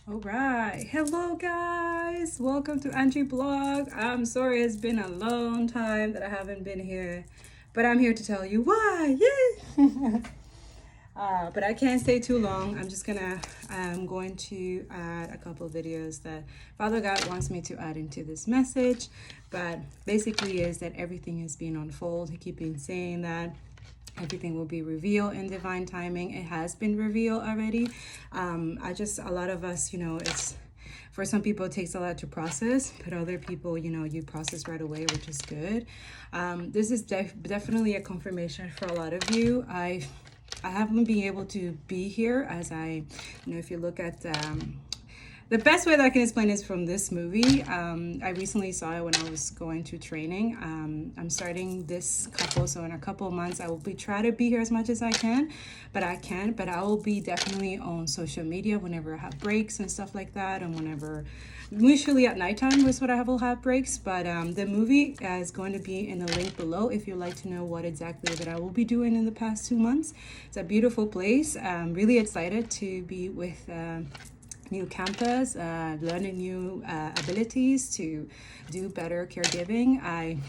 All right, hello guys, welcome to Angie Blog. I'm sorry it's been a long time that I haven't been here, but I'm here to tell you why. Yay! But I can't stay too long. I'm going to add a couple videos that Father God wants me to add into this message. But basically is that everything is being unfolded. He keeps been saying that everything will be revealed in divine timing. It has been revealed already. A lot of us, it's, for some people it takes a lot to process, but other people, you process right away, which is good. This is definitely a confirmation for a lot of you. I haven't been able to be here as if you look at the best way that I can explain is from this movie. I recently saw it when I was going to training. I'm starting this couple, so in a couple of months I will try to be here as much as I can, but I can't. But I will be definitely on social media whenever I have breaks and stuff like that, and usually at nighttime is what I will have breaks. But the movie is going to be in the link below if you'd like to know what exactly that I will be doing in the past 2 months. It's a beautiful place. I'm really excited to be with new campus, learning new abilities to do better caregiving.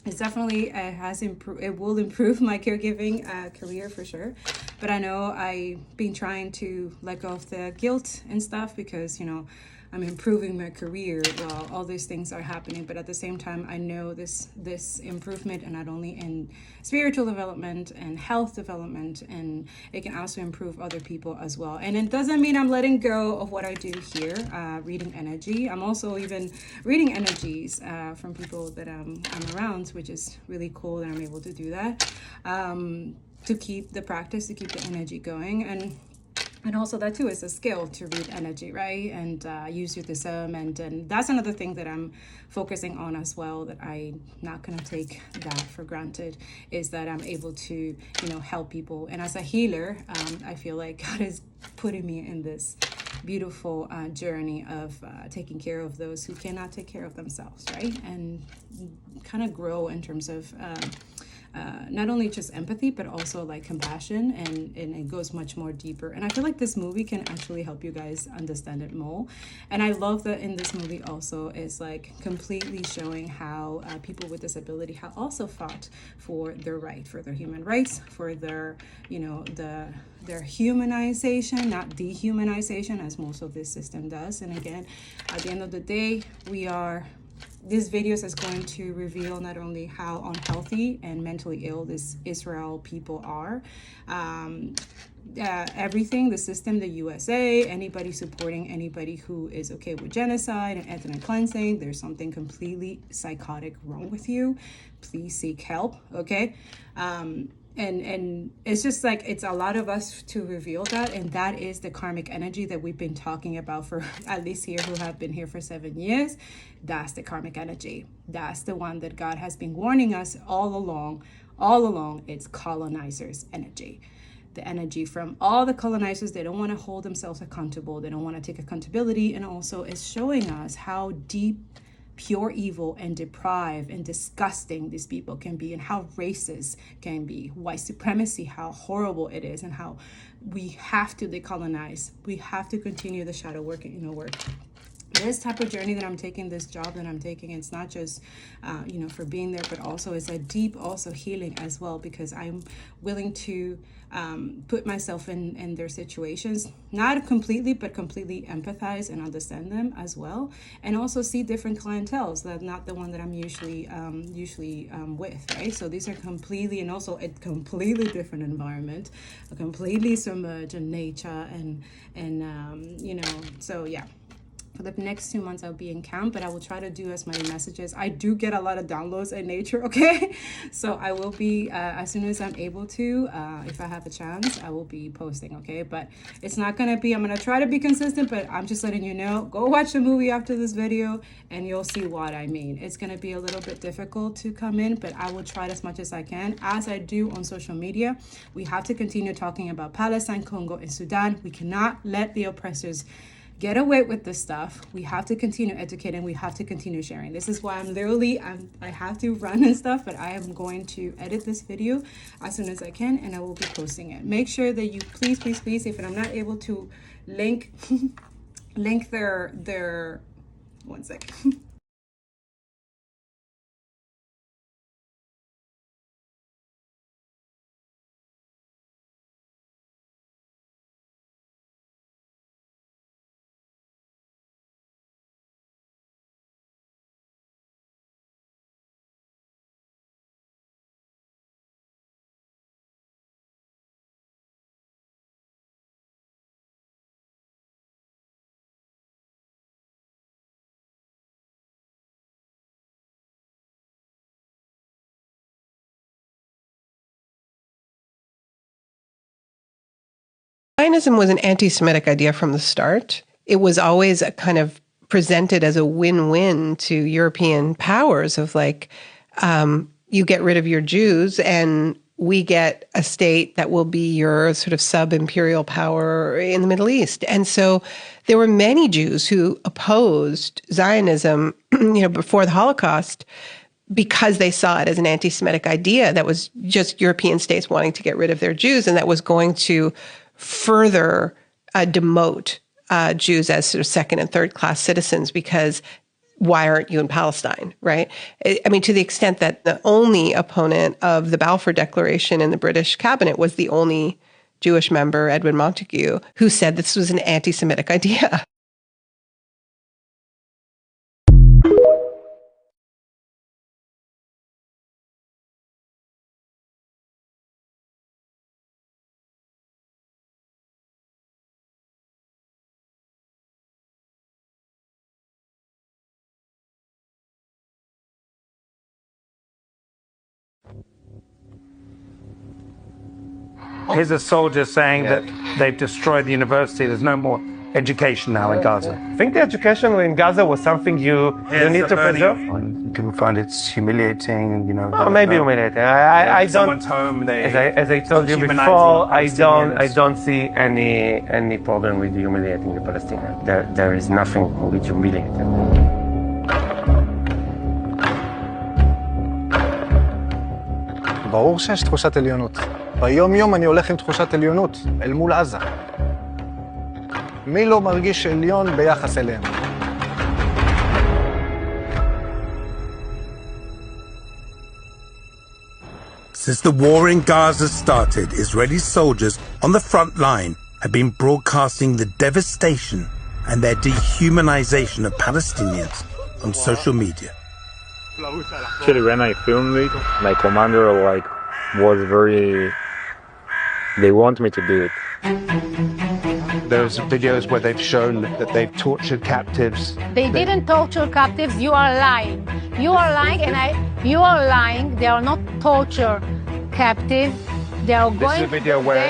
It's definitely it will improve my caregiving career for sure. But I know I've been trying to let go of the guilt and stuff because I'm improving my career while all these things are happening. But at the same time, I know this improvement, and not only in spiritual development and health development, and it can also improve other people as well. And it doesn't mean I'm letting go of what I do here, reading energy. I'm also even reading energies from people that I'm around, which is really cool that I'm able to do that, to keep the practice, to keep the energy going. And also that too is a skill to read energy, right? And use your discernment. And that's another thing that I'm focusing on as well, that I'm not going to take that for granted, is that I'm able to, help people. And as a healer, I feel like God is putting me in this beautiful journey of taking care of those who cannot take care of themselves, right? And kind of grow in terms of not only just empathy, but also like compassion, and it goes much more deeper. And I feel like this movie can actually help you guys understand it more. And I love that in this movie also is like completely showing how people with disability have also fought for their right, for their human rights, for their, their humanization, not dehumanization, as most of this system does. And again, at the end of the day, this video is going to reveal not only how unhealthy and mentally ill this Israel people are, everything, the system, the USA, anybody supporting anybody who is okay with genocide and ethnic cleansing, there's something completely psychotic wrong with you. Please seek help, okay? And it's just like, it's a lot of us to reveal that. And that is the karmic energy that we've been talking about for at least here who have been here for 7 years. That's the karmic energy. That's the one that God has been warning us all along. It's colonizers' energy. The energy from all the colonizers. They don't want to hold themselves accountable. They don't want to take accountability. And also it's showing us how deep, pure evil and deprived and disgusting these people can be, and how racist can be, white supremacy, how horrible it is, and how we have to decolonize. We have to continue the shadow work and inner work. This type of journey that I'm taking, this job that I'm taking, it's not just, for being there, but also it's a deep also healing as well, because I'm willing to put myself in their situations, not completely, but completely empathize and understand them as well. And also see different clienteles that not the one that I'm usually with, right? So these are completely, and also a completely different environment, a completely submerged in nature so yeah. For the next 2 months, I'll be in camp, but I will try to do as many messages. I do get a lot of downloads in nature, okay? So I will be, as soon as I'm able to, if I have a chance, I will be posting, okay? But it's not going to be, I'm going to try to be consistent, but I'm just letting you know, go watch the movie after this video, and you'll see what I mean. It's going to be a little bit difficult to come in, but I will try as much as I can, as I do on social media. We have to continue talking about Palestine, Congo, and Sudan. We cannot let the oppressors get away with this stuff. We have to continue educating. We have to continue sharing. This is why I have to run and stuff, but I am going to edit this video as soon as I can, and I will be posting it. Make sure that you please, if I'm not able to link link their one sec. Zionism was an anti-Semitic idea from the start. It was always a kind of presented as a win-win to European powers of like, you get rid of your Jews and we get a state that will be your sort of sub-imperial power in the Middle East. And so there were many Jews who opposed Zionism, before the Holocaust, because they saw it as an anti-Semitic idea that was just European states wanting to get rid of their Jews, and that was going to further demote Jews as sort of second and third class citizens, because why aren't you in Palestine, right? I mean, to the extent that the only opponent of the Balfour Declaration in the British cabinet was the only Jewish member, Edwin Montagu, who said this was an anti-Semitic idea. Here's a soldier saying that they've destroyed the university. There's no more education now in Gaza. I think the education in Gaza was something you need to preserve. People find it's humiliating, Oh, maybe humiliating. I don't. Someone's home. As I told you before, I don't see any problem with humiliating the Palestinians. There is nothing with humiliating. ברור שיש תחושת עליונות. ביום יום אני הולך עם תחושת עליונות, אל מול עזה. מי לא מרגיש עליון ביחס אליהם? Since the war in Gaza started, Israeli soldiers on the front line have been broadcasting the devastation and their dehumanization of Palestinians on social media. Actually, when I filmed it, my commander was very. They want me to do it. There's videos where they've shown that they've tortured captives. They didn't torture captives. You are lying. You are lying, you are lying. They are not torture captives. They are going. This is a video where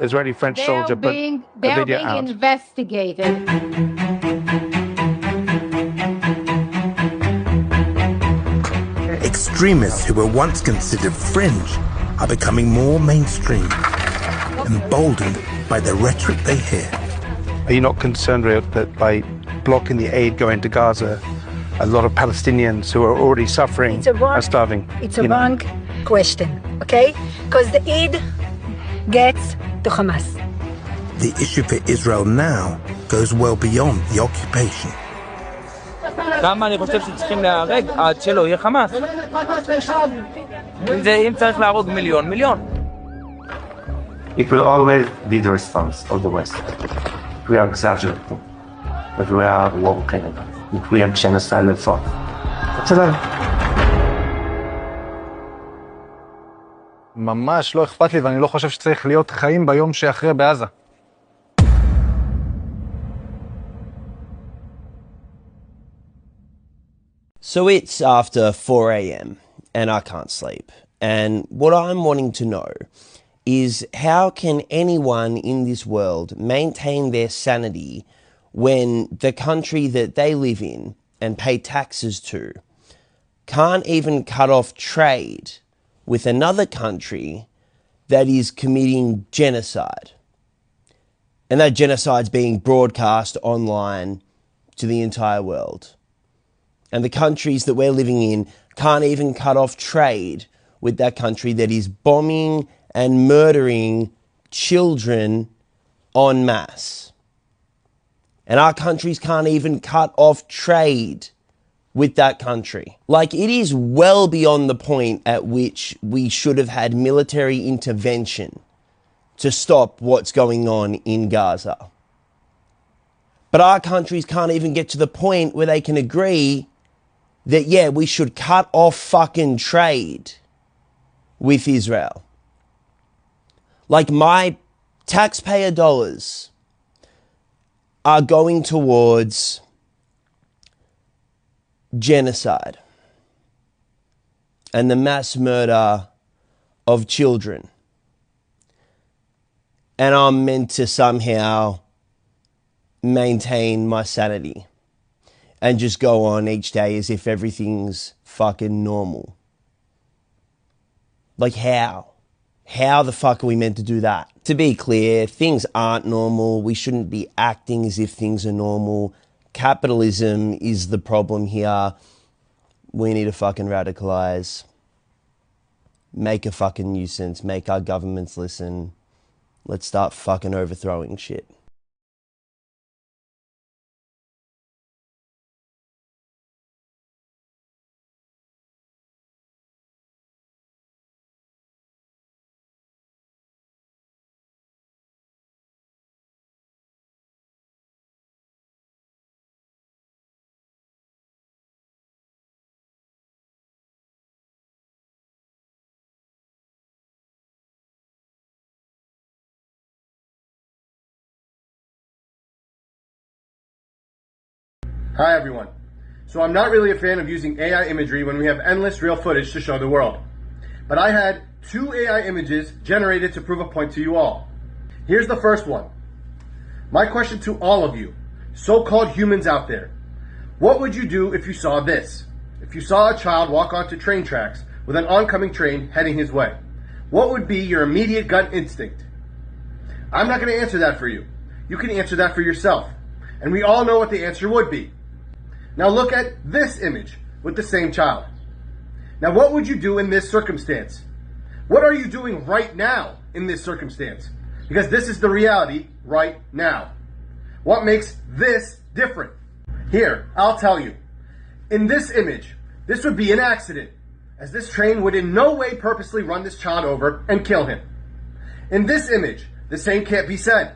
Israeli French soldier put a video out. They are being investigated. Extremists who were once considered fringe are becoming more mainstream, emboldened by the rhetoric they hear. Are you not concerned that by blocking the aid going to Gaza, a lot of Palestinians who are already suffering are starving? It's a wrong question, okay? Because the aid gets to Hamas. The issue for Israel now goes well beyond the occupation. כמה אני חושב שצריכים להרג עד שלא יהיה חמאס. אם צריך להרוג מיליון. It will always be the response of the West. If we are exaggerating, if we are walking, if we have genocidal thought. ממש לא אכפת לי, ואני לא חושב שצריך להיות חיים ביום שאחרי בעזה. So it's after 4 a.m. and I can't sleep. And what I'm wanting to know is how can anyone in this world maintain their sanity when the country that they live in and pay taxes to can't even cut off trade with another country that is committing genocide? And that genocide's being broadcast online to the entire world. And the countries that we're living in can't even cut off trade with that country that is bombing and murdering children en masse. And our countries can't even cut off trade with that country. Like, it is well beyond the point at which we should have had military intervention to stop what's going on in Gaza. But our countries can't even get to the point where they can agree that, yeah, we should cut off fucking trade with Israel. Like, my taxpayer dollars are going towards genocide and the mass murder of children. And I'm meant to somehow maintain my sanity and just go on each day as if everything's fucking normal. Like, how? How the fuck are we meant to do that? To be clear, things aren't normal. We shouldn't be acting as if things are normal. Capitalism is the problem here. We need to fucking radicalize. Make a fucking nuisance. Make our governments listen. Let's start fucking overthrowing shit. Hi everyone. So I'm not really a fan of using AI imagery when we have endless real footage to show the world. But I had 2 AI images generated to prove a point to you all. Here's the first one. My question to all of you, so-called humans out there. What would you do if you saw this? If you saw a child walk onto train tracks with an oncoming train heading his way, what would be your immediate gut instinct? I'm not going to answer that for you. You can answer that for yourself. And we all know what the answer would be. Now look at this image with the same child. Now what would you do in this circumstance? What are you doing right now in this circumstance? Because this is the reality right now. What makes this different? Here, I'll tell you. In this image, this would be an accident, as this train would in no way purposely run this child over and kill him. In this image, the same can't be said,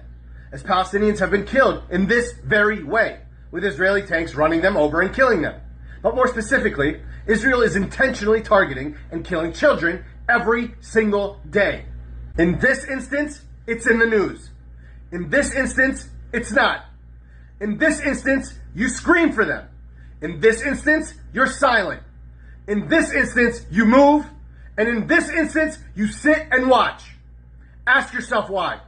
as Palestinians have been killed in this very way, with Israeli tanks running them over and killing them. But more specifically, Israel is intentionally targeting and killing children every single day. In this instance, it's in the news. In this instance, it's not. In this instance, you scream for them. In this instance, you're silent. In this instance, you move. And in this instance, you sit and watch. Ask yourself why.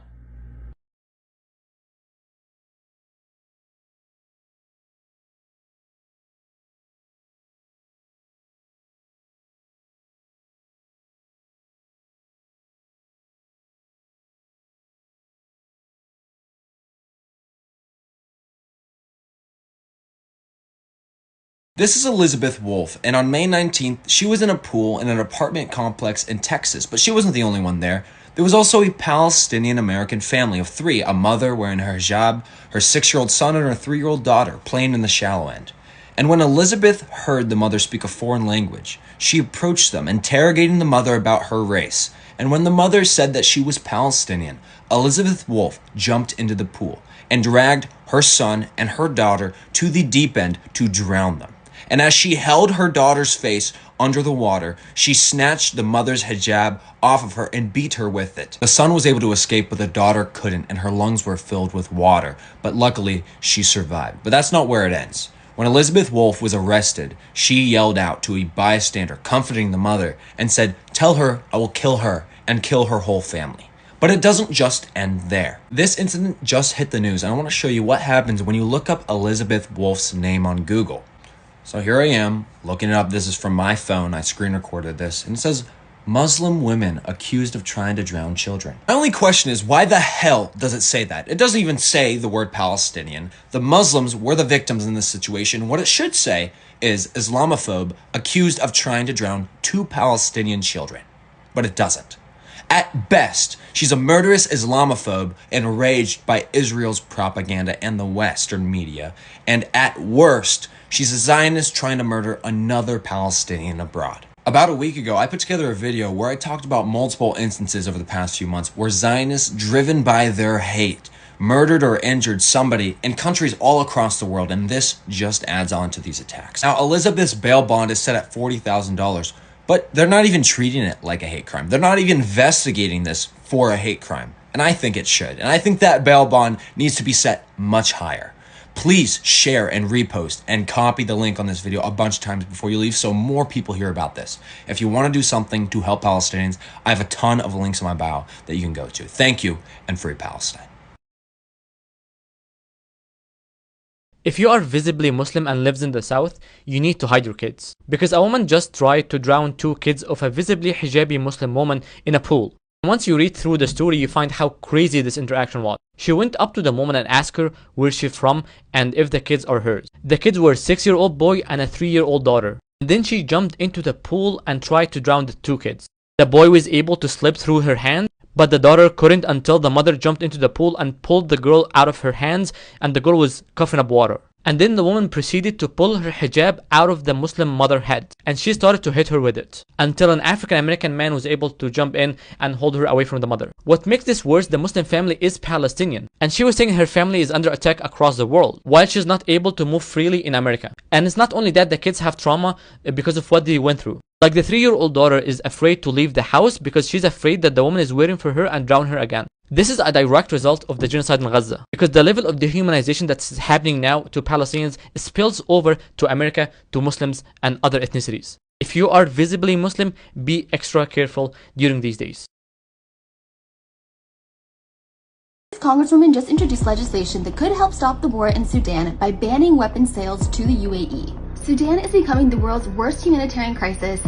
This is Elizabeth Wolf, and on May 19th, she was in a pool in an apartment complex in Texas, but she wasn't the only one there. There was also a Palestinian-American family of 3, a mother wearing her hijab, her 6-year-old son, and her 3-year-old daughter playing in the shallow end. And when Elizabeth heard the mother speak a foreign language, she approached them, interrogating the mother about her race. And when the mother said that she was Palestinian, Elizabeth Wolf jumped into the pool and dragged her son and her daughter to the deep end to drown them. And as she held her daughter's face under the water, she snatched the mother's hijab off of her and beat her with it. The son was able to escape, but the daughter couldn't, and her lungs were filled with water. But luckily, she survived. But that's not where it ends. When Elizabeth Wolf was arrested, she yelled out to a bystander, comforting the mother, and said, "Tell her I will kill her and kill her whole family." But it doesn't just end there. This incident just hit the news, and I want to show you what happens when you look up Elizabeth Wolf's name on Google. So here I am, looking it up. This is from my phone. I screen recorded this. And it says, Muslim women accused of trying to drown children. My only question is, why the hell does it say that? It doesn't even say the word Palestinian. The Muslims were the victims in this situation. What it should say is Islamophobe accused of trying to drown 2 Palestinian children. But it doesn't. At best, she's a murderous Islamophobe enraged by Israel's propaganda and the Western media. And at worst, she's a Zionist trying to murder another Palestinian abroad. About a week ago, I put together a video where I talked about multiple instances over the past few months where Zionists, driven by their hate, murdered or injured somebody in countries all across the world, and this just adds on to these attacks. Now, Elizabeth's bail bond is set at $40,000, but they're not even treating it like a hate crime. They're not even investigating this for a hate crime, and I think it should. And I think that bail bond needs to be set much higher. Please share and repost and copy the link on this video a bunch of times before you leave so more people hear about this. If you want to do something to help Palestinians, I have a ton of links in my bio that you can go to. Thank you, and free Palestine. If you are visibly Muslim and lives in the south, you need to hide your kids. Because a woman just tried to drown 2 kids of a visibly hijabi Muslim woman in a pool. Once you read through the story, you find how crazy this interaction was. She went up to the woman and asked her where she's from and if the kids are hers. The kids were a 6-year-old boy and a 3-year-old daughter. Then she jumped into the pool and tried to drown the 2 kids. The boy was able to slip through her hand, but the daughter couldn't until the mother jumped into the pool and pulled the girl out of her hands, and the girl was coughing up water. And then the woman proceeded to pull her hijab out of the Muslim mother's head, and she started to hit her with it, until an African American man was able to jump in and hold her away from the mother. What makes this worse, the Muslim family is Palestinian, and she was saying her family is under attack across the world, while she's not able to move freely in America. And it's not only that, the kids have trauma because of what they went through. Like the 3-year-old daughter is afraid to leave the house because she's afraid that the woman is waiting for her and drown her again. This is a direct result of the genocide in Gaza, because the level of dehumanization that's happening now to Palestinians spills over to America, to Muslims and other ethnicities. If you are visibly Muslim, be extra careful during these days. Congresswoman just introduced legislation that could help stop the war in Sudan by banning weapons sales to the UAE. Sudan is becoming the world's worst humanitarian crisis,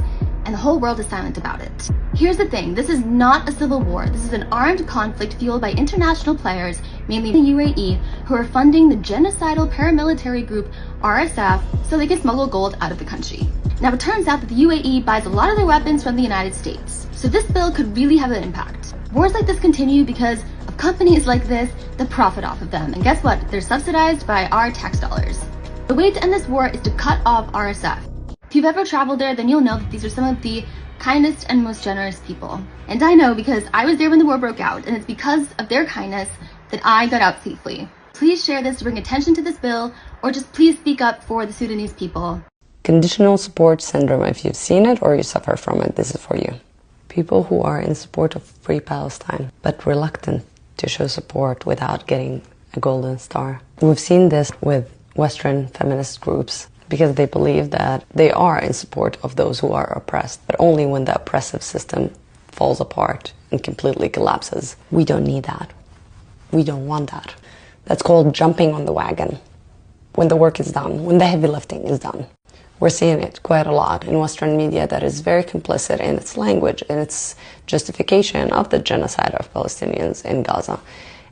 and the whole world is silent about it. Here's the thing, this is not a civil war. This is an armed conflict fueled by international players, mainly the UAE, who are funding the genocidal paramilitary group RSF so they can smuggle gold out of the country. Now, it turns out that the UAE buys a lot of their weapons from the United States, so this bill could really have an impact. Wars like this continue because of companies like this that profit off of them, and guess what? They're subsidized by our tax dollars. The way to end this war is to cut off RSF. If you've ever traveled there, then you'll know that these are some of the kindest and most generous people. And I know because I was there when the war broke out, and it's because of their kindness that I got out safely. Please share this to bring attention to this bill, or just please speak up for the Sudanese people. Conditional support syndrome, if you've seen it or you suffer from it, this is for you. People who are in support of free Palestine, but reluctant to show support without getting a golden star. We've seen this with Western feminist groups because they believe that they are in support of those who are oppressed, but only when the oppressive system falls apart and completely collapses. We don't need that. We don't want that. That's called jumping on the wagon. When the work is done, when the heavy lifting is done. We're seeing it quite a lot in Western media that is very complicit in its language and its justification of the genocide of Palestinians in Gaza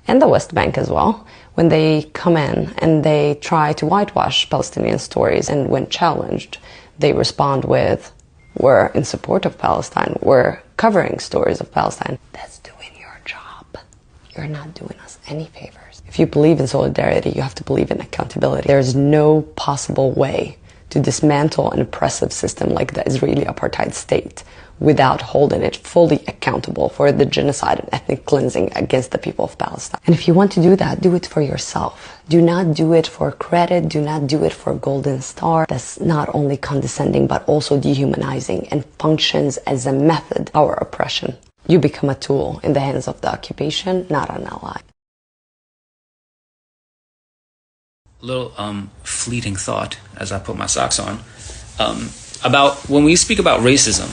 and the West Bank as well. When they come in and they try to whitewash Palestinian stories, and when challenged, they respond with, we're in support of Palestine, we're covering stories of Palestine. That's doing your job. You're not doing us any favors. If you believe in solidarity, you have to believe in accountability. There's no possible way to dismantle an oppressive system like the Israeli apartheid state without holding it fully accountable for the genocide and ethnic cleansing against the people of Palestine. And if you want to do that, do it for yourself. Do not do it for credit. Do not do it for a golden star. That's not only condescending, but also dehumanizing and functions as a method, our oppression. You become a tool in the hands of the occupation, not an ally. Little fleeting thought as I put my socks on about when we speak about racism.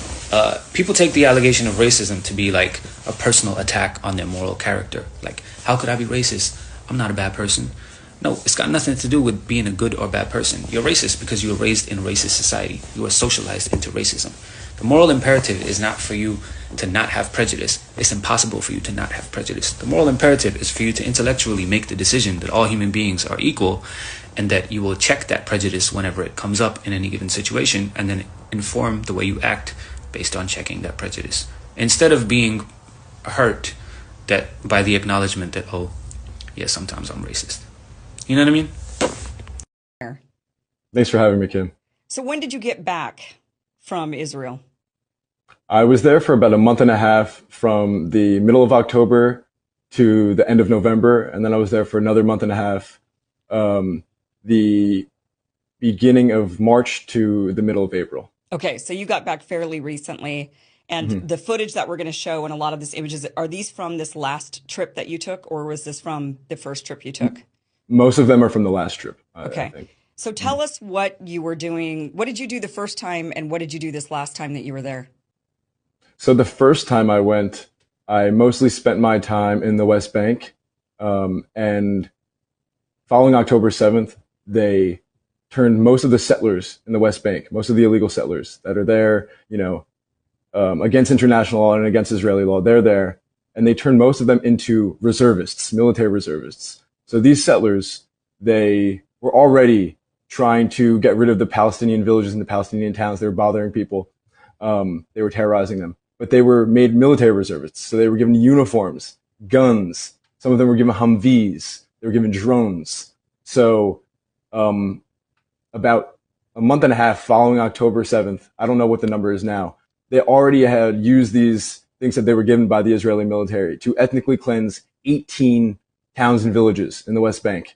People take the allegation of racism to be like a personal attack on their moral character. Like, how could I be racist? I'm not a bad person. No, it's got nothing to do with being a good or bad person. You're racist because you were raised in a racist society. You were socialized into racism. The moral imperative is not for you to not have prejudice. It's impossible for you to not have prejudice. The moral imperative is for you to intellectually make the decision that all human beings are equal, and that you will check that prejudice whenever it comes up in any given situation, and then inform the way you act based on checking that prejudice. Instead of being hurt that by the acknowledgement that, oh, yeah, sometimes I'm racist. You know what I mean? Thanks for having me, Kim. So when did you get back from Israel? I was there for about a month and a half, from the middle of October to the end of November. And then I was there for another month and a half, the beginning of March to the middle of April. Okay, so you got back fairly recently. And the footage that we're going to show and a lot of these images, are these from this last trip that you took, or was this from the first trip you took? Most of them are from the last trip, Okay. I think. So tell us what you were doing. What did you do the first time, and what did you do this last time that you were there? So the first time I went, I mostly spent my time in the West Bank. And following October 7th, they turned most of the settlers in the West Bank, most of the illegal settlers that are there, against international law and against Israeli law, they're there. And they turned most of them into reservists, military reservists. So these settlers, they were already trying to get rid of the Palestinian villages and the Palestinian towns. They were bothering people. They were terrorizing them. But they were made military reservists. So they were given uniforms, guns. Some of them were given Humvees. They were given drones. So about a month and a half following October 7th, I don't know what the number is now, they already had used these things that they were given by the Israeli military to ethnically cleanse 18 towns and villages in the West Bank.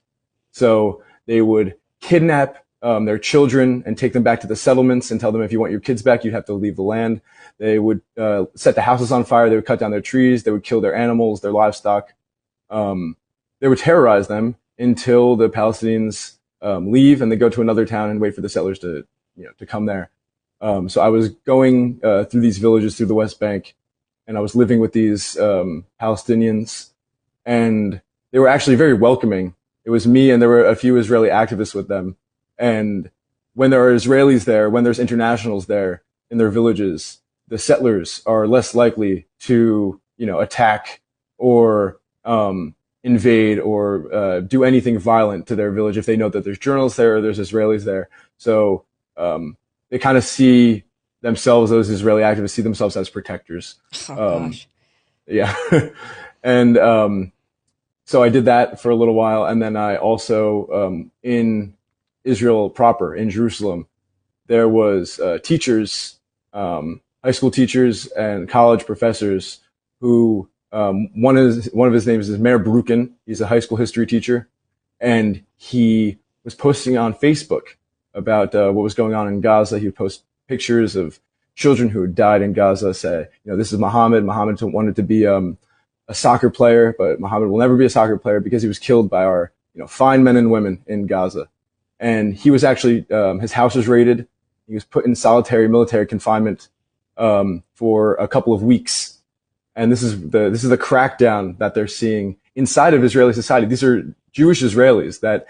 So they would kidnap their children and take them back to the settlements and tell them, if you want your kids back, you'd have to leave the land. They would set the houses on fire. They would cut down their trees. They would kill their animals, their livestock. They would terrorize them until the Palestinians leave, and they go to another town and wait for the settlers to come there. So I was going through these villages through the West Bank, and I was living with these Palestinians, and they were actually very welcoming. It was me, and there were a few Israeli activists with them. And when there are Israelis there, when there's internationals there in their villages, the settlers are less likely to, attack or invade or do anything violent to their village if they know that there's journalists there or there's Israelis there. So they kind of see themselves, those Israeli activists see themselves as protectors. Oh, gosh. Yeah. And so I did that for a little while. And then I also, in Israel proper, in Jerusalem, there was teachers, high school teachers and college professors who, one of his names is Mayor Brukin. He's a high school history teacher. And he was posting on Facebook about what was going on in Gaza. He would post pictures of children who had died in Gaza, say, this is Muhammad. Muhammad wanted to be a soccer player, but Muhammad will never be a soccer player because he was killed by our fine men and women in Gaza. And he was actually, his house was raided. He was put in solitary military confinement for a couple of weeks. And this is the crackdown that they're seeing inside of Israeli society. These are Jewish Israelis that,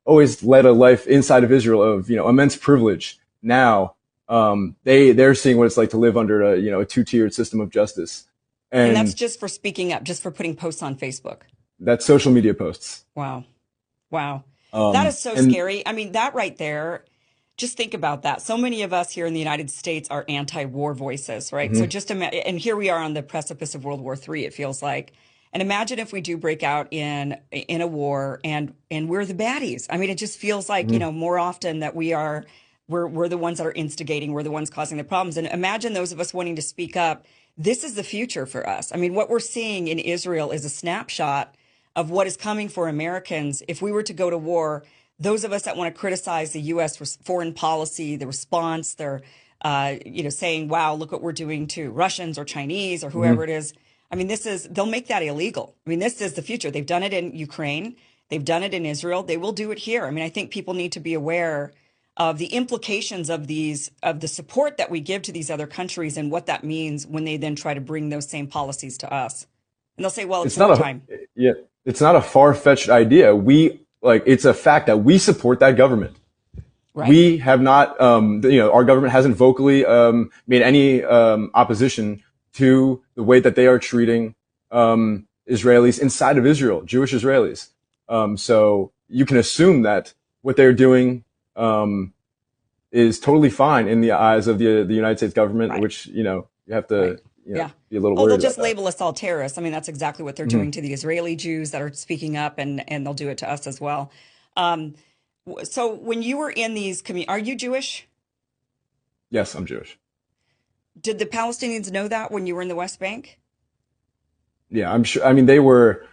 always led a life inside of Israel of, immense privilege. Now, they're seeing what it's like to live under a two-tiered system of justice. And that's just for speaking up, just for putting posts on Facebook. That's social media posts. Wow. That is so scary. I mean, that right there, just think about that. So many of us here in the United States are anti-war voices, right? So just and here we are on the precipice of World War III, it feels like. And imagine if we do break out in a war and we're the baddies. I mean, it just feels like, more often that we're the ones that are instigating, we're the ones causing the problems. And imagine those of us wanting to speak up. This is the future for us. I mean, what we're seeing in Israel is a snapshot of what is coming for Americans. If we were to go to war, those of us that want to criticize the U.S. foreign policy, the response, they're, saying, wow, look what we're doing to Russians or Chinese or whoever it is. I mean, they'll make that illegal. I mean, this is the future. They've done it in Ukraine. They've done it in Israel. They will do it here. I mean, I think people need to be aware of the implications of the support that we give to these other countries and what that means when they then try to bring those same policies to us. And they'll say, well, it's not time. Yeah, it's not a far-fetched idea. It's a fact that we support that government. Right. We have not, our government hasn't vocally made any opposition to the way that they are treating Israelis inside of Israel, Jewish Israelis. So you can assume that what they're doing is totally fine in the eyes of the United States government, which, you have to be a little Oh, worried they'll just about that. label us all terrorists. I mean, that's exactly what they're doing to the Israeli Jews that are speaking up, and they'll do it to us as well. So when you were in these are you Jewish? Yes, I'm Jewish. Did the Palestinians know that when you were in the West Bank? Yeah, I'm sure. I mean, they were,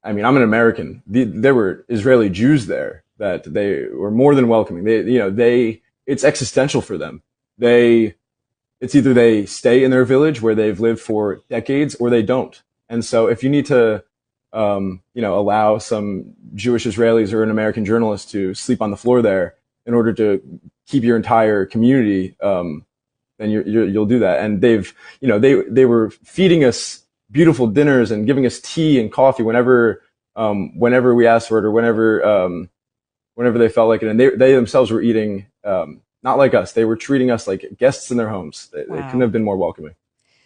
I mean, I'm an American. There were Israeli Jews there that they were more than welcoming. It's existential for them. It's either they stay in their village where they've lived for decades or they don't. And so if you need to, allow some Jewish Israelis or an American journalist to sleep on the floor there in order to keep your entire community, then you'll do that. And they were feeding us beautiful dinners and giving us tea and coffee whenever we asked for it or whenever they felt like it. And they themselves were eating, not like us. They were treating us like guests in their homes. They couldn't have been more welcoming.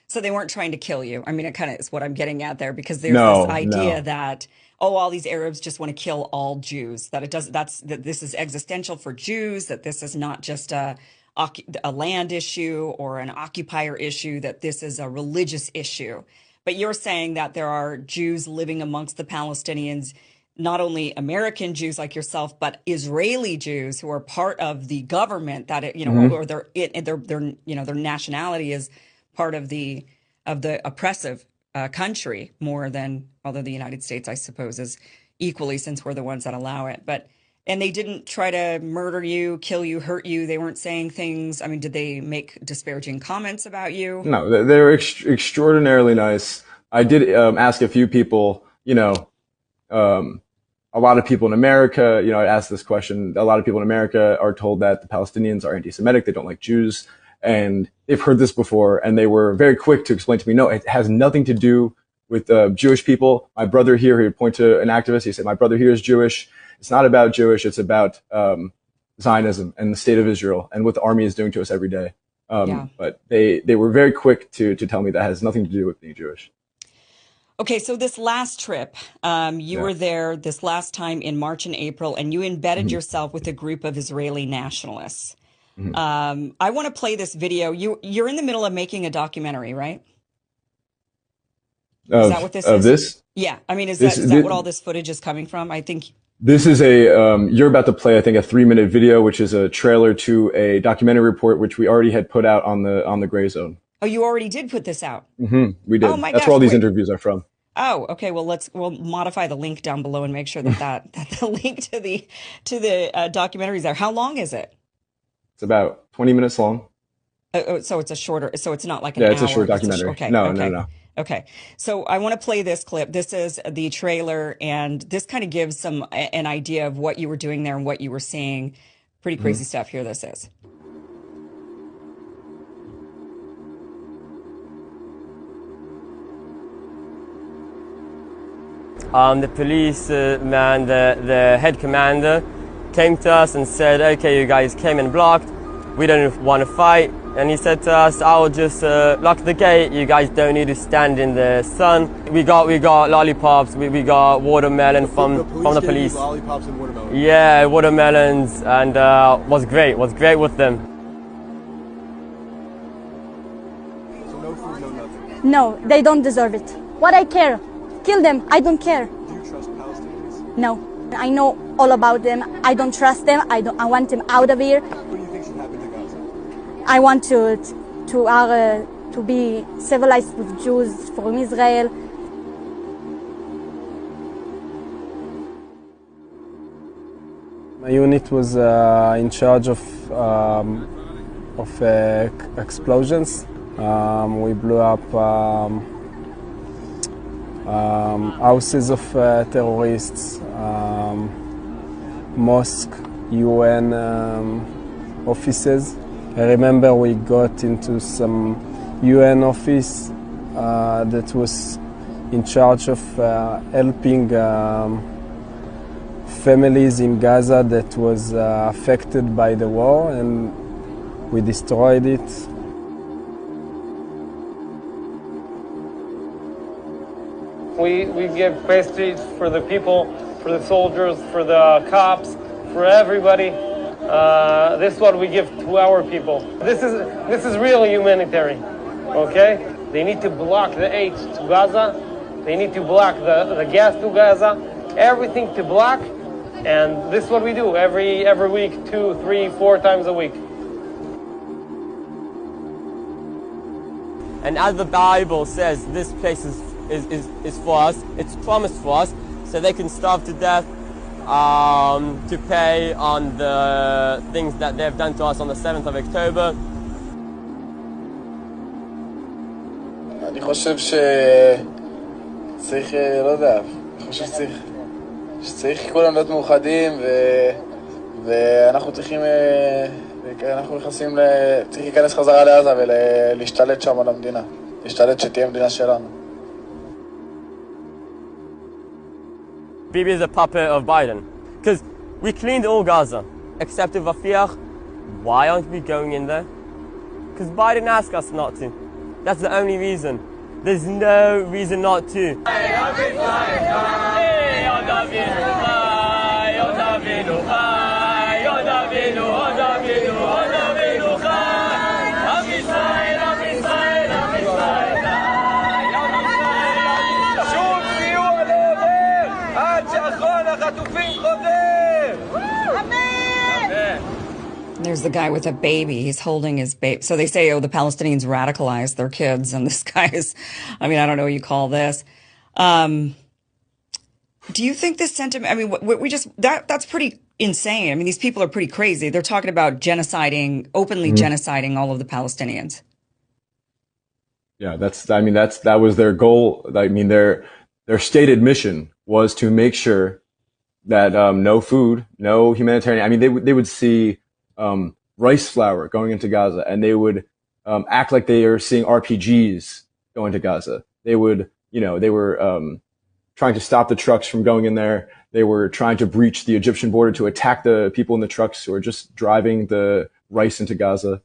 So they weren't trying to kill you. I mean, it kind of is what I'm getting at there, because there's this idea that, all these Arabs just want to kill all Jews, that this is existential for Jews, that this is not just a land issue or an occupier issue, that this is a religious issue. But you're saying that there are Jews living amongst the Palestinians, not only American Jews like yourself, but Israeli Jews who are part of the government that or their nationality is part of the oppressive country more than, although the United States, I suppose, is equally, since we're the ones that allow it. And they didn't try to murder you, kill you, hurt you. They weren't saying things. I mean, did they make disparaging comments about you? No, they were extraordinarily nice. I did ask a few people, a lot of people in America, I asked this question. A lot of people in America are told that the Palestinians are anti-Semitic. They don't like Jews. And they've heard this before. And they were very quick to explain to me, no, it has nothing to do with Jewish people. My brother here, he would point to an activist. He said, my brother here is Jewish. It's not about Jewish. It's about Zionism and the state of Israel and what the army is doing to us every day. But they were very quick to tell me that has nothing to do with being Jewish. Okay, so this last trip, you were there this last time in March and April, and you embedded yourself with a group of Israeli nationalists. I want to play this video. You're in the middle of making a documentary, right? Is that what this is? This? Yeah. I mean, is that what all this footage is coming from? I think this is you're about to play, I think, a 3-minute video, which is a trailer to a documentary report, which we already had put out on the Gray Zone. Oh, you already did put this out? We did. Oh my That's gosh, where all these interviews are from. Oh, okay. Well, we'll modify the link down below and make sure that the link to the documentary is there. How long is it? It's about 20 minutes long. So it's a shorter. So it's not like an hour. Yeah, it's a short documentary. No. Okay. So I want to play this clip. This is the trailer, and this kind of gives an idea of what you were doing there and what you were seeing. Pretty crazy stuff. Here this is. The police man, the head commander, came to us and said, okay, you guys came and blocked. We don't want to fight. And he said to us, I'll just lock the gate. You guys don't need to stand in the sun. We got lollipops. We got watermelon from the police. Lollipops and watermelon. Yeah, watermelons, and was great with them. So no food, no nothing. No, they don't deserve it. What I care? Kill them. I don't care. Do you trust Palestinians? No. I know all about them. I don't trust them. I want them out of here. What do you think should happen to Gaza? I want to be civilized with Jews from Israel. My unit was in charge of explosions. We blew up houses of terrorists, mosque, UN offices. I remember we got into some UN office that was in charge of helping families in Gaza that was affected by the war, and we destroyed it. We give pastries for the people, for the soldiers, for the cops, for everybody. This is what we give to our people. This is real humanitarian. okay? They need to block the aid to Gaza. They need to block the gas to Gaza. Everything to block. And this is what we do every week, 2, 3, 4 times a week. And as the Bible says, this place is for us, it's promised for us, so they can starve to death to pay on the things that they've done to us on the 7th of October. אני חושב שצריך, לא יודע, אני חושב שצריך כולם להיות מאוחדים ואנחנו צריכים, אנחנו נכנסים, צריך להיכנס חזרה לעזה ולהשתלט שם על המדינה, להשתלט שתהיה מדינה שלנו. Bibi is a puppet of Biden, because we cleaned all Gaza, except in Rafiah. Why aren't we going in there? Because Biden asked us not to. That's the only reason. There's no reason not to. There's the guy with a baby. He's holding his baby. So they say, oh, the Palestinians radicalized their kids. And this guy is, I mean, I don't know what you call this. Do you think this sentiment, I mean, we just, that's pretty insane. I mean, these people are pretty crazy. They're talking about genociding, openly genociding all of the Palestinians. Yeah, that was their goal. I mean, their stated mission was to make sure that no food, no humanitarian. I mean, they would see rice flour going into Gaza, and they would act like they are seeing RPGs going to Gaza. They would, they were trying to stop the trucks from going in there. They were trying to breach the Egyptian border to attack the people in the trucks who are just driving the rice into Gaza.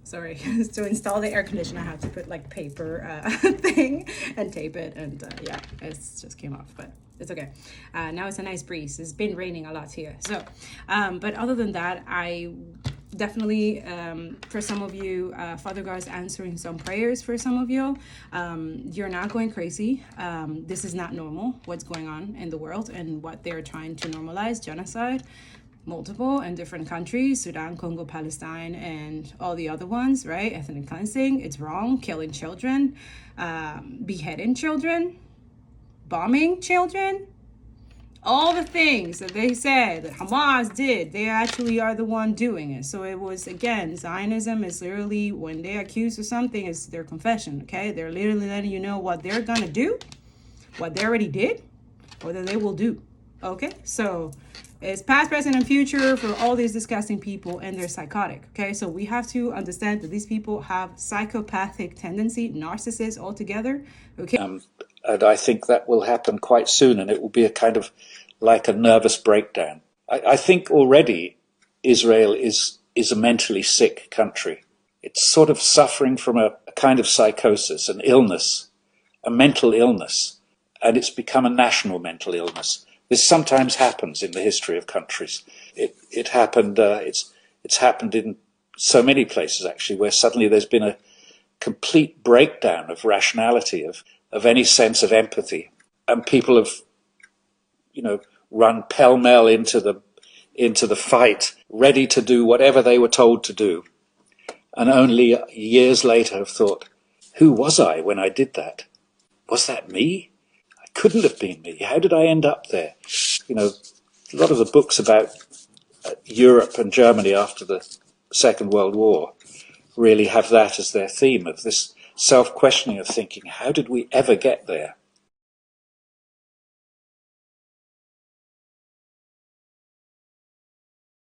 Sorry, to install the air conditioner, I had to put like paper thing and tape it, and yeah, it just came off, but it's okay. Now it's a nice breeze. It's been raining a lot here. So, but other than that, I definitely, for some of you, Father God's answering some prayers for some of you. You're not going crazy. This is not normal, what's going on in the world and what they're trying to normalize, genocide. Multiple in different countries, Sudan, Congo, Palestine, and all the other ones, right? Ethnic cleansing, it's wrong. Killing children, beheading children, bombing children, all the things that they said that Hamas did, they actually are the one doing it. So it was, again, Zionism is literally, when they accuse of something, it's their confession, okay? They're literally letting you know what they're gonna do, what they already did, or that they will do, okay? So it's past, present, and future for all these disgusting people, and they're psychotic, okay? So we have to understand that these people have psychopathic tendency, narcissists altogether, okay? And I think that will happen quite soon, and it will be a kind of like a nervous breakdown. I think already Israel is a mentally sick country. It's sort of suffering from a kind of psychosis, an illness, a mental illness, and it's become a national mental illness. This sometimes happens in the history of countries. It happened. It's happened in so many places actually, where suddenly there's been a complete breakdown of rationality, of any sense of empathy, and people have, run pell-mell into the fight, ready to do whatever they were told to do, and only years later have thought, "Who was I when I did that? Was that me? Couldn't have been me. How did I end up there?" A lot of the books about Europe and Germany after the Second World War really have that as their theme, of this self-questioning of thinking, how did we ever get there?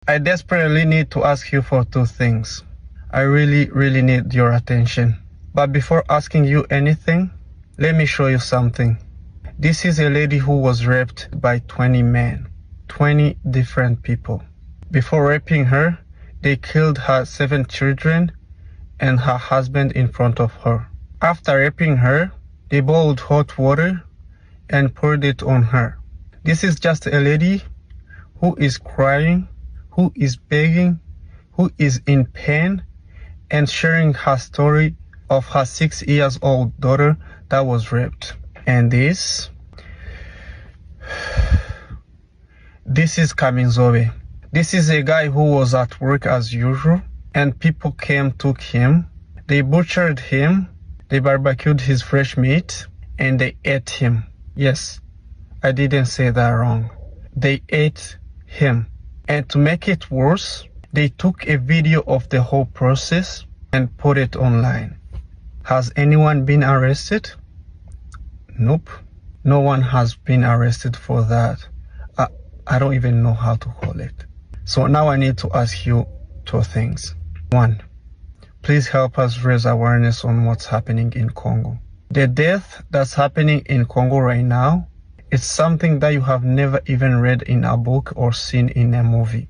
I desperately need to ask you for two things. I really, really need your attention. But before asking you anything, let me show you something. This is a lady who was raped by 20 men, 20 different people. Before raping her, they killed her 7 children and her husband in front of her. After raping her, they boiled hot water and poured it on her. This is just a lady who is crying, who is begging, who is in pain, and sharing her story of her 6-year-old daughter that was raped. And this is Kaminzobe. This is a guy who was at work as usual, and people came, took him. They butchered him, they barbecued his fresh meat, and they ate him. Yes, I didn't say that wrong. They ate him. And to make it worse, they took a video of the whole process and put it online. Has anyone been arrested? Nope. No one has been arrested for that. I don't even know how to call it. So now I need to ask you two things. One, please help us raise awareness on what's happening in Congo. The death that's happening in Congo right now, it's something that you have never even read in a book or seen in a movie.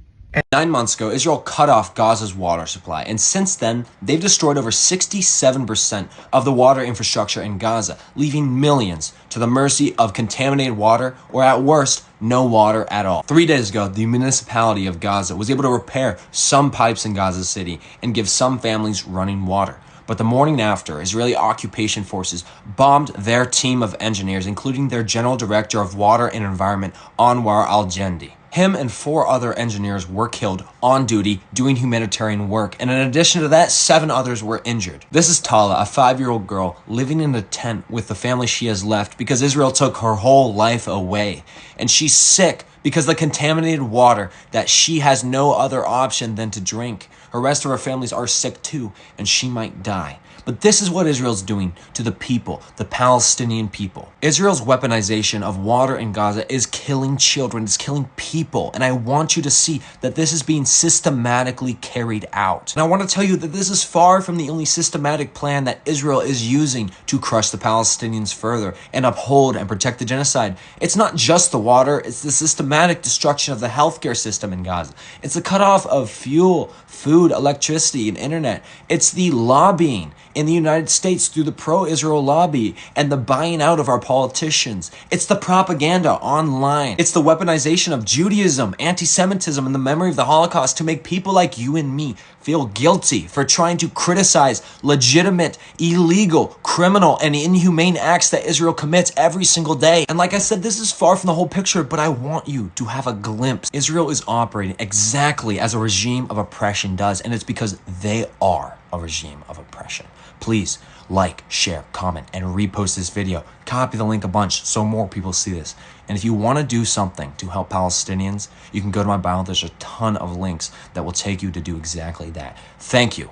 9 months ago, Israel cut off Gaza's water supply, and since then, they've destroyed over 67% of the water infrastructure in Gaza, leaving millions to the mercy of contaminated water, or at worst, no water at all. 3 days ago, the municipality of Gaza was able to repair some pipes in Gaza City and give some families running water. But the morning after, Israeli occupation forces bombed their team of engineers, including their general director of water and environment, Anwar al-Jendi. Him and 4 other engineers were killed on duty doing humanitarian work, and in addition to that, 7 others were injured. This is Tala, a 5-year-old girl living in a tent with the family she has left because Israel took her whole life away. And she's sick because the contaminated water that she has no other option than to drink. Her rest of her families are sick too, and she might die. But this is what Israel's doing to the people, the Palestinian people. Israel's weaponization of water in Gaza is killing children, it's killing people. And I want you to see that this is being systematically carried out. And I want to tell you that this is far from the only systematic plan that Israel is using to crush the Palestinians further and uphold and protect the genocide. It's not just the water, it's the systematic destruction of the healthcare system in Gaza. It's the cutoff of fuel, food, electricity, and internet. It's the lobbying in the United States through the pro-Israel lobby and the buying out of our politicians. It's the propaganda online. It's the weaponization of Judaism, anti-Semitism, and the memory of the Holocaust to make people like you and me feel guilty for trying to criticize legitimate, illegal, criminal, and inhumane acts that Israel commits every single day. And like I said, this is far from the whole picture, but I want you to have a glimpse. Israel is operating exactly as a regime of oppression does, and it's because they are a regime of oppression. Please like, share, comment, and repost this video. Copy the link a bunch so more people see this. And if you want to do something to help Palestinians, you can go to my bio. There's a ton of links that will take you to do exactly that. Thank you,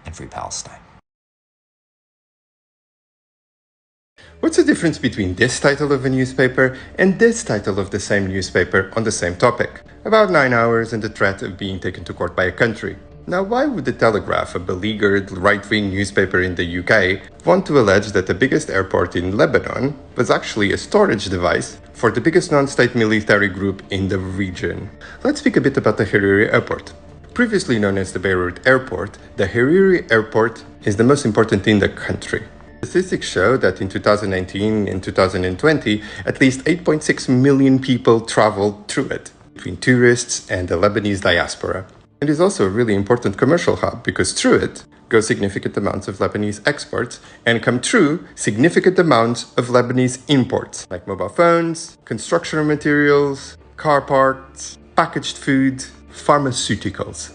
and free Palestine. What's the difference between this title of a newspaper and this title of the same newspaper on the same topic? About 9 hours and the threat of being taken to court by a country. Now, why would The Telegraph, a beleaguered right-wing newspaper in the UK, want to allege that the biggest airport in Lebanon was actually a storage device for the biggest non-state military group in the region? Let's speak a bit about the Hariri Airport. Previously known as the Beirut Airport, the Hariri Airport is the most important in the country. Statistics show that in 2019 and 2020, at least 8.6 million people traveled through it, between tourists and the Lebanese diaspora. It is also a really important commercial hub because through it go significant amounts of Lebanese exports and come through significant amounts of Lebanese imports, like mobile phones, construction materials, car parts, packaged food, pharmaceuticals.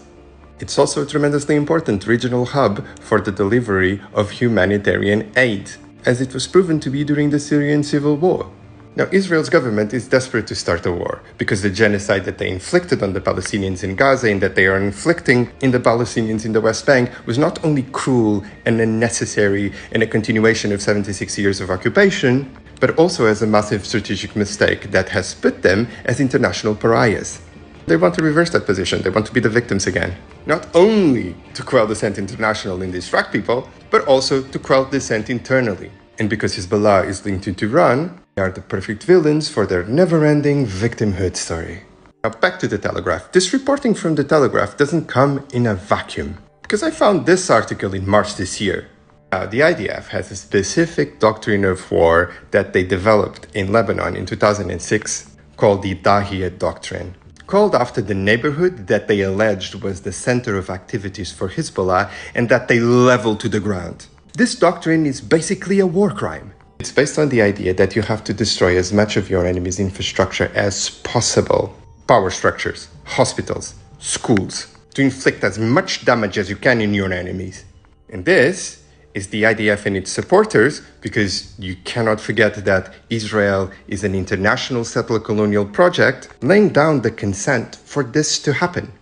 It's also a tremendously important regional hub for the delivery of humanitarian aid, as it was proven to be during the Syrian civil war. Now, Israel's government is desperate to start a war because the genocide that they inflicted on the Palestinians in Gaza and that they are inflicting in the Palestinians in the West Bank was not only cruel and unnecessary and a continuation of 76 years of occupation, but also as a massive strategic mistake that has put them as international pariahs. They want to reverse that position. They want to be the victims again. Not only to quell dissent international and distract people, but also to quell dissent internally. And because Hezbollah is linked to Iran, they are the perfect villains for their never-ending victimhood story. Now back to The Telegraph. This reporting from The Telegraph doesn't come in a vacuum, because I found this article in March this year. Now, the IDF has a specific doctrine of war that they developed in Lebanon in 2006 called the Dahiyat Doctrine. called after the neighborhood that they alleged was the center of activities for Hezbollah and that they leveled to the ground. This doctrine is basically a war crime. It's based on the idea that you have to destroy as much of your enemy's infrastructure as possible. Power structures, hospitals, schools, to inflict as much damage as you can in your enemies. And this is the IDF and its supporters, because you cannot forget that Israel is an international settler colonial project, laying down the consent for this to happen.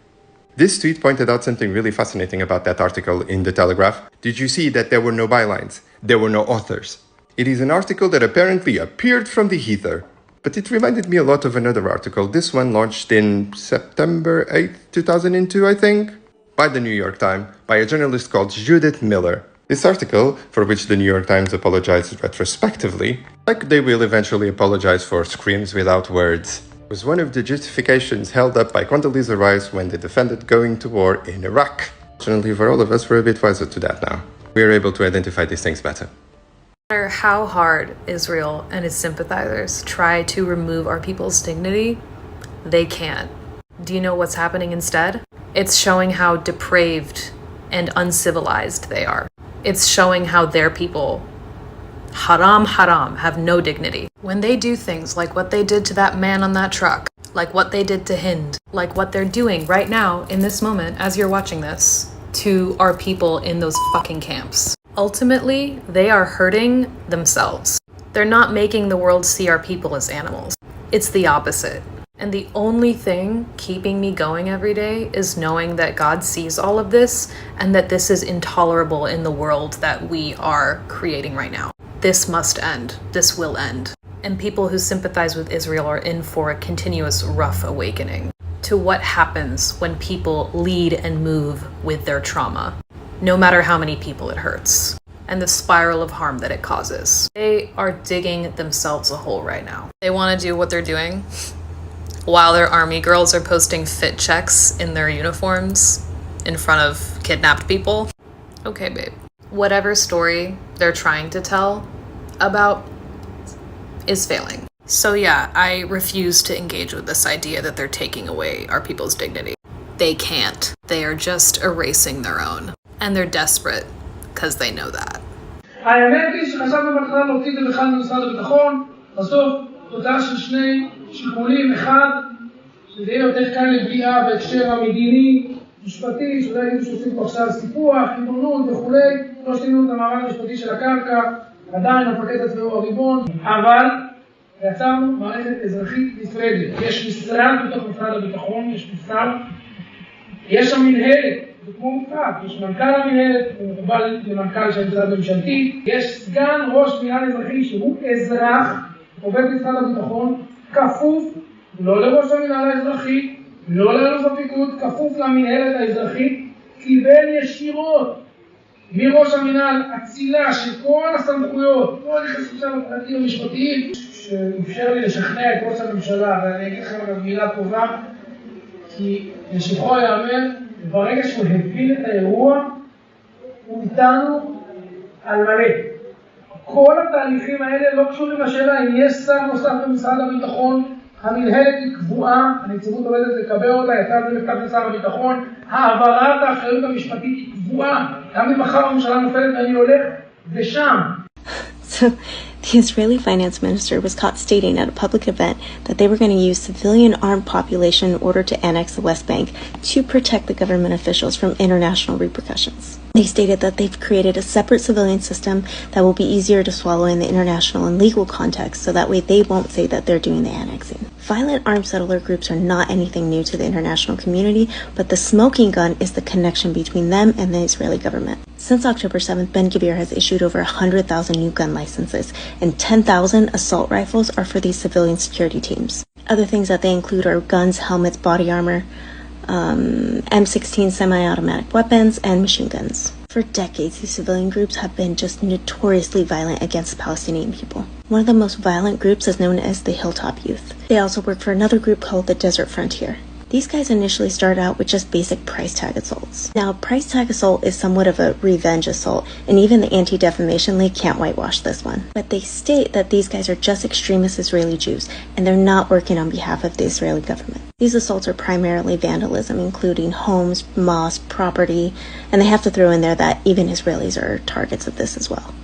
This tweet pointed out something really fascinating about that article in The Telegraph. Did you see that there were no bylines? There were no authors. It is an article that apparently appeared from the ether, but it reminded me a lot of another article. This one launched in September 8th, 2002, I think, by the New York Times, by a journalist called Judith Miller. This article, for which the New York Times apologized retrospectively, like they will eventually apologize for screams without words, was one of the justifications held up by Condoleezza Rice when they defended going to war in Iraq. Fortunately for all of us, we're a bit wiser to that now. We are able to identify these things better. No matter how hard Israel and its sympathizers try to remove our people's dignity, they can't. Do you know what's happening instead? It's showing how depraved and uncivilized they are. It's showing how their people, haram, have no dignity. When they do things like what they did to that man on that truck, like what they did to Hind, like what they're doing right now in this moment as you're watching this to our people in those fucking camps. Ultimately, they are hurting themselves. They're not making the world see our people as animals. It's the opposite. And the only thing keeping me going every day is knowing that God sees all of this and that this is intolerable in the world that we are creating right now. This must end. This will end. And people who sympathize with Israel are in for a continuous rough awakening to what happens when people lead and move with their trauma, no matter how many people it hurts, and the spiral of harm that it causes. They are digging themselves a hole right now. They want to do what they're doing while their army girls are posting fit checks in their uniforms in front of kidnapped people. Okay, babe. Whatever story they're trying to tell about is failing. So yeah, I refuse to engage with this idea that they're taking away our people's dignity. They can't. They are just erasing their own. And they're desperate, because they know that. האמת היא שחשבנו בהתחלה להוציא את זה בכלל ממשרד הביטחון, בסוף תוצאה של שני שיקולים, אחד, שזה יהיה יותר קל לפגיעה בהקשר המדיני, משפטי, שאולי יגידו שעושים פה עכשיו סיפוח, עיתונות וכולי, לא שתינו את המעמד המשפטי של הקרקע, עדיין המפקד הצבאי הוא הריבון, אבל יצרנו מערכת אזרחית נפרדת. יש משרד בתוך משרד הביטחון, יש משרד, יש שם מנהלת, זה כמו משרד, יש מנכ"ל המנהלת, הוא מוגבל למנכ"ל של משרד ממשלתי, יש סגן ראש מנהל אזרחי שהוא אזרח, עובד משרד הביטחון, כפוף לא לראש המנהל האזרחי, לא לאלוף הפיקוד, כפוף למנהלת האזרחית, קיבל ישירות מראש המנהל אצילה של כל הסמכויות, לא נכנס עכשיו לפרטים המשפטיים, שאפשר לי לשכנע את ראש הממשלה, ואני אגיד לכם גם מילה טובה, כי לשבחו יאמר, ברגע שהוא הבין את האירוע, הוא איתנו על מלא. כל התהליכים האלה לא קשורים לשאלה אם יש שר נוסף במשרד הביטחון, המנהלת היא קבועה, הנציבות עובדת לקבל אותה, יצא את זה מכתב לשר הביטחון, העברת האחריות המשפטית היא קבועה, גם אם מחר הממשלה נופלת ואני הולך, ושם. So, the Israeli finance minister was caught stating at a public event that they were going to use civilian armed population in order to annex the West Bank to protect the government officials from international repercussions. They stated that they've created a separate civilian system that will be easier to swallow in the international and legal context, so that way they won't say that they're doing the annexing. Violent armed settler groups are not anything new to the international community, but the smoking gun is the connection between them and the Israeli government. Since October 7th, Ben-Gvir has issued over 100,000 new gun licenses, and 10,000 assault rifles are for these civilian security teams. Other things that they include are guns, helmets, body armor, M16 semi-automatic weapons, and machine guns. For decades, these civilian groups have been just notoriously violent against the Palestinian people. One of the most violent groups is known as the Hilltop Youth. They also work for another group called the Desert Frontier. These guys initially started out with just basic price tag assaults. Now, price tag assault is somewhat of a revenge assault, and even the Anti-Defamation League can't whitewash this one. But they state that these guys are just extremist Israeli Jews, and they're not working on behalf of the Israeli government. These assaults are primarily vandalism, including homes, mosques, property, and they have to throw in there that even Israelis are targets of this as well.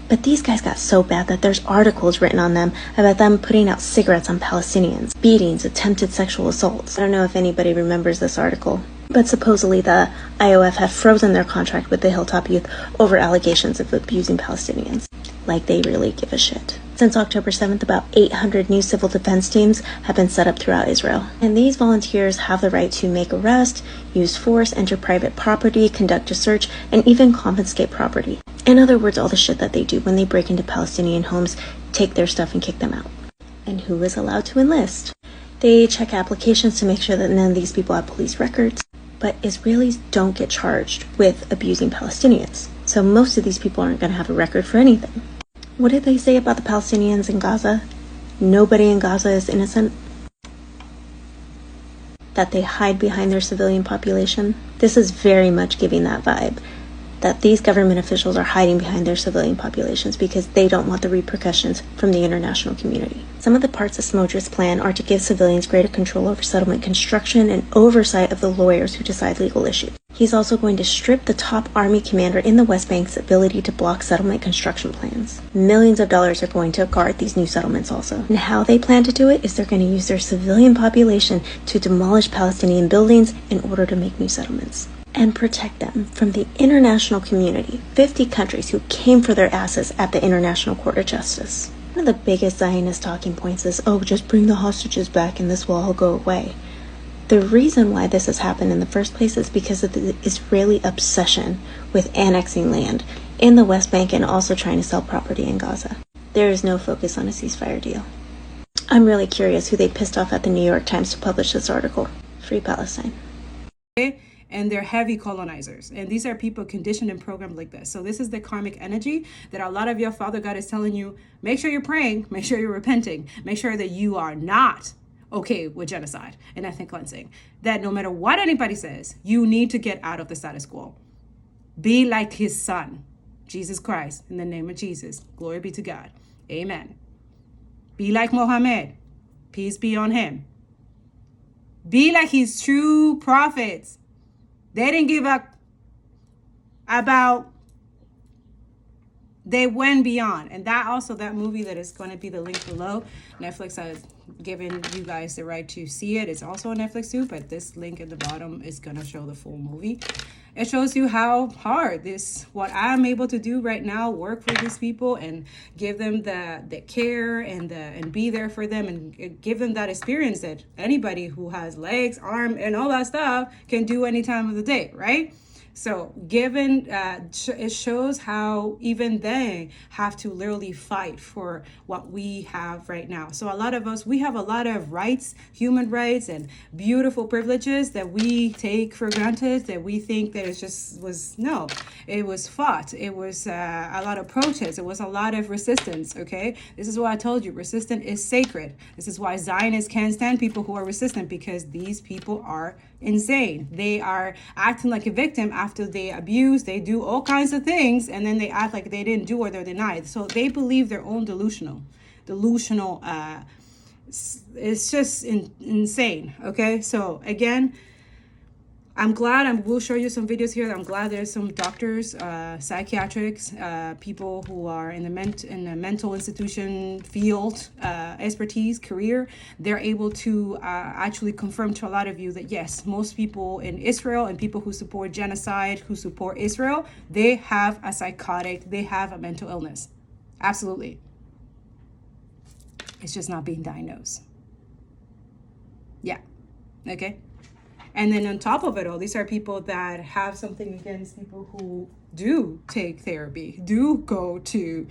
But these guys got so bad that there's articles written on them about them putting out cigarettes on Palestinians, beatings, attempted sexual assaults. I don't know if anybody remembers this article, but supposedly the IOF have frozen their contract with the Hilltop Youth over allegations of abusing Palestinians. Like they really give a shit. Since October 7th, about 800 new civil defense teams have been set up throughout Israel. And these volunteers have the right to make arrests, use force, enter private property, conduct a search, and even confiscate property. In other words, all the shit that they do when they break into Palestinian homes, take their stuff and kick them out. And who is allowed to enlist? They check applications to make sure that none of these people have police records. But Israelis don't get charged with abusing Palestinians. So most of these people aren't going to have a record for anything. What did they say about the Palestinians in Gaza? Nobody in Gaza is innocent? That they hide behind their civilian population? This is very much giving that vibe. That these government officials are hiding behind their civilian populations because they don't want the repercussions from the international community. Some of the parts of Smotrich plan are to give civilians greater control over settlement construction and oversight of the lawyers who decide legal issues. He's also going to strip the top army commander in the West Bank's ability to block settlement construction plans. Millions of dollars are going to guard these new settlements also. And how they plan to do it is they're going to use their civilian population to demolish Palestinian buildings in order to make new settlements. And protect them from the international community, 50 countries who came for their asses at the International Court of Justice. One of the biggest Zionist talking points is, oh, just bring the hostages back and this will all go away. The reason why this has happened in the first place is because of the Israeli obsession with annexing land in the West Bank and also trying to sell property in Gaza. There is no focus on a ceasefire deal. I'm really curious who they pissed off at the New York Times to publish this article. Free Palestine. And they're heavy colonizers. And these are people conditioned and programmed like this. So this is the karmic energy that a lot of your Father God is telling you, make sure you're praying, make sure you're repenting, make sure that you are not okay with genocide and ethnic cleansing. That no matter what anybody says, you need to get out of the status quo. Be like his son, Jesus Christ, in the name of Jesus. Glory be to God. Amen. Be like Muhammad. Peace be on him. Be like his true prophets. They didn't give up about, they went beyond. And that also, that movie that is going to be the link below, Netflix has given you guys the right to see it. It's also on Netflix too, but this link at the bottom is going to show the full movie. It shows you how hard what I'm able to do right now, work for these people and give them the care and be there for them and give them that experience that anybody who has legs, arm, and all that stuff can do any time of the day, right? So it shows how even they have to literally fight for what we have right now. So a lot of us, we have a lot of rights, human rights and beautiful privileges that we take for granted, that we think that it was fought. It was a lot of protest. It was a lot of resistance, okay? This is why I told you, resistance is sacred. This is why Zionists can't stand people who are resistant, because these people are insane. They are acting like a victim after they abuse, they do all kinds of things, and then they act like they didn't do or they're denied. So they believe their own delusional. It's just insane. Okay, so again, I'm glad I will show you some videos here. I'm glad there's some doctors, psychiatrics, people who are in the mental institution field, expertise, career. They're able to actually confirm to a lot of you that yes, most people in Israel and people who support genocide, who support Israel, they have they have a mental illness. Absolutely. It's just not being diagnosed. Yeah. Okay. And then on top of it all, these are people that have something against people who do take therapy, do go to,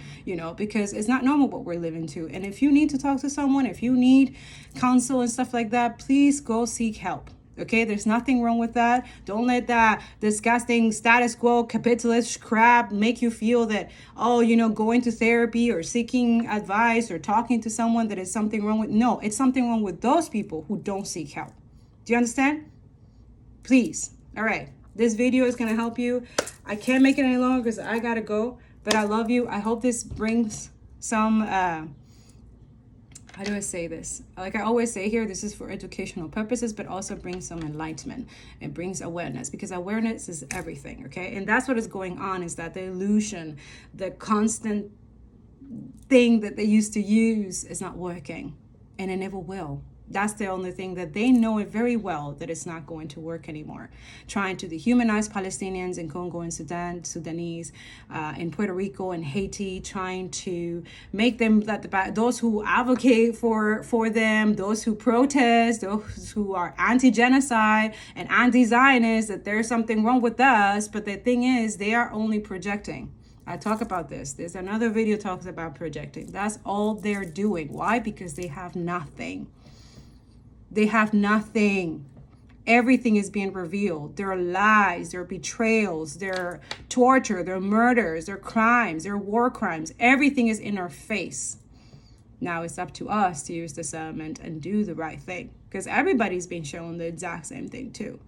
because it's not normal what we're living to. And if you need to talk to someone, if you need counsel and stuff like that, please go seek help. Okay, there's nothing wrong with that. Don't let that disgusting status quo capitalist crap make you feel that, going to therapy or seeking advice or talking to someone that is something wrong with. No, it's something wrong with those people who don't seek help. Do you understand? Please. All right. This video is going to help you. I can't make it any longer because I got to go. But I love you. I hope this brings some... how do I say this? Like I always say here, this is for educational purposes, but also brings some enlightenment. It brings awareness, because awareness is everything, okay? And that's what is going on, is that the illusion, the constant thing that they used to use is not working, and it never will. That's the only thing that they know it very well, that it's not going to work anymore. Trying to dehumanize Palestinians in Congo and Sudan, Sudanese, in Puerto Rico and Haiti, trying to make them that those who advocate for them, those who protest, those who are anti-genocide and anti-Zionist, that there's something wrong with us. But the thing is, they are only projecting. I talk about this. There's another video talks about projecting. That's all they're doing. Why? Because they have nothing. They have nothing. Everything is being revealed. Their lies, their betrayals, their torture, their murders, their crimes, their war crimes. Everything is in our face. Now it's up to us to use discernment and do the right thing, because everybody's being shown the exact same thing too.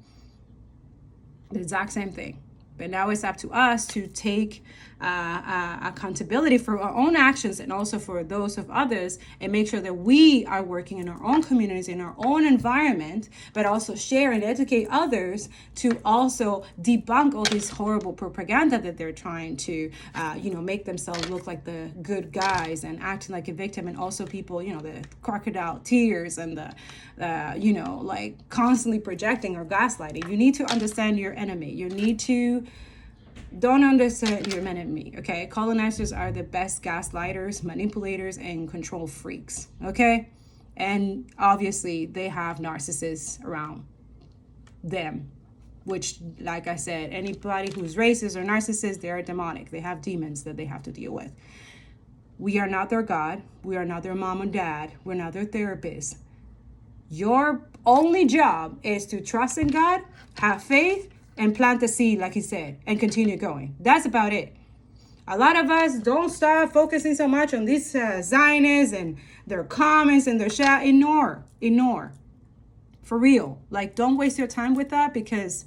The exact same thing. But now it's up to us to take accountability for our own actions and also for those of others, and make sure that we are working in our own communities, in our own environment, but also share and educate others to also debunk all this horrible propaganda that they're trying to, make themselves look like the good guys and acting like a victim. And also people, the crocodile tears and the, constantly projecting or gaslighting. You need to understand your enemy. You need to don't understand your enemy, okay? Colonizers are the best gaslighters, manipulators, and control freaks, okay? And obviously, they have narcissists around them, which, like I said, anybody who's racist or narcissist, they're demonic. They have demons that they have to deal with. We are not their God. We are not their mom and dad. We're not their therapist. Your only job is to trust in God, have faith, and plant the seed, like he said, and continue going. That's about it. A lot of us don't start focusing so much on these Zionists and their comments and their chat. Ignore. For real. Don't waste your time with that, because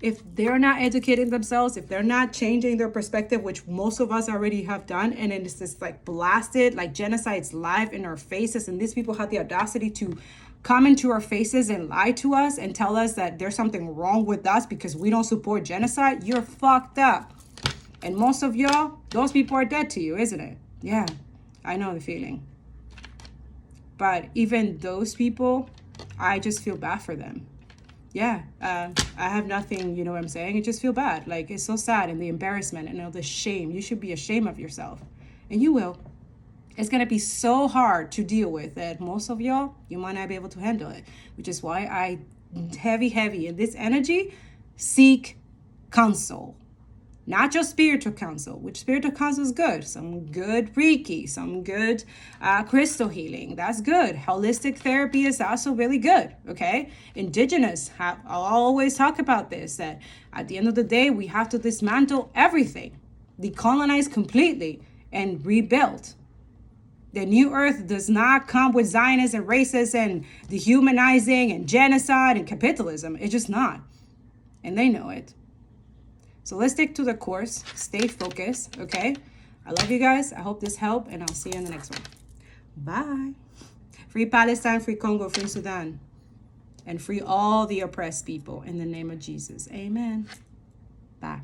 if they're not educating themselves, if they're not changing their perspective, which most of us already have done, and it's just blasted, genocide's live in our faces, and these people have the audacity to come into our faces and lie to us and tell us that there's something wrong with us because we don't support genocide, you're fucked up. And most of y'all, those people are dead to you, isn't it? Yeah, I know the feeling. But even those people, I just feel bad for them. Yeah, I have nothing, you know what I'm saying? I just feel bad. It's so sad, and the embarrassment and all the shame. You should be ashamed of yourself. And you will. It's going to be so hard to deal with that most of y'all, you might not be able to handle it, which is why I heavy in this energy, seek counsel. Not just spiritual counsel, which spiritual counsel is good. Some good Reiki, some good crystal healing. That's good. Holistic therapy is also really good, okay? Indigenous, I'll always talk about this, that at the end of the day, we have to dismantle everything, decolonize completely, and rebuild. The new earth does not come with Zionists and racists and dehumanizing and genocide and capitalism. It's just not. And they know it. So let's stick to the course. Stay focused, okay? I love you guys. I hope this helped, and I'll see you in the next one. Bye. Free Palestine, free Congo, free Sudan. And free all the oppressed people in the name of Jesus. Amen. Bye.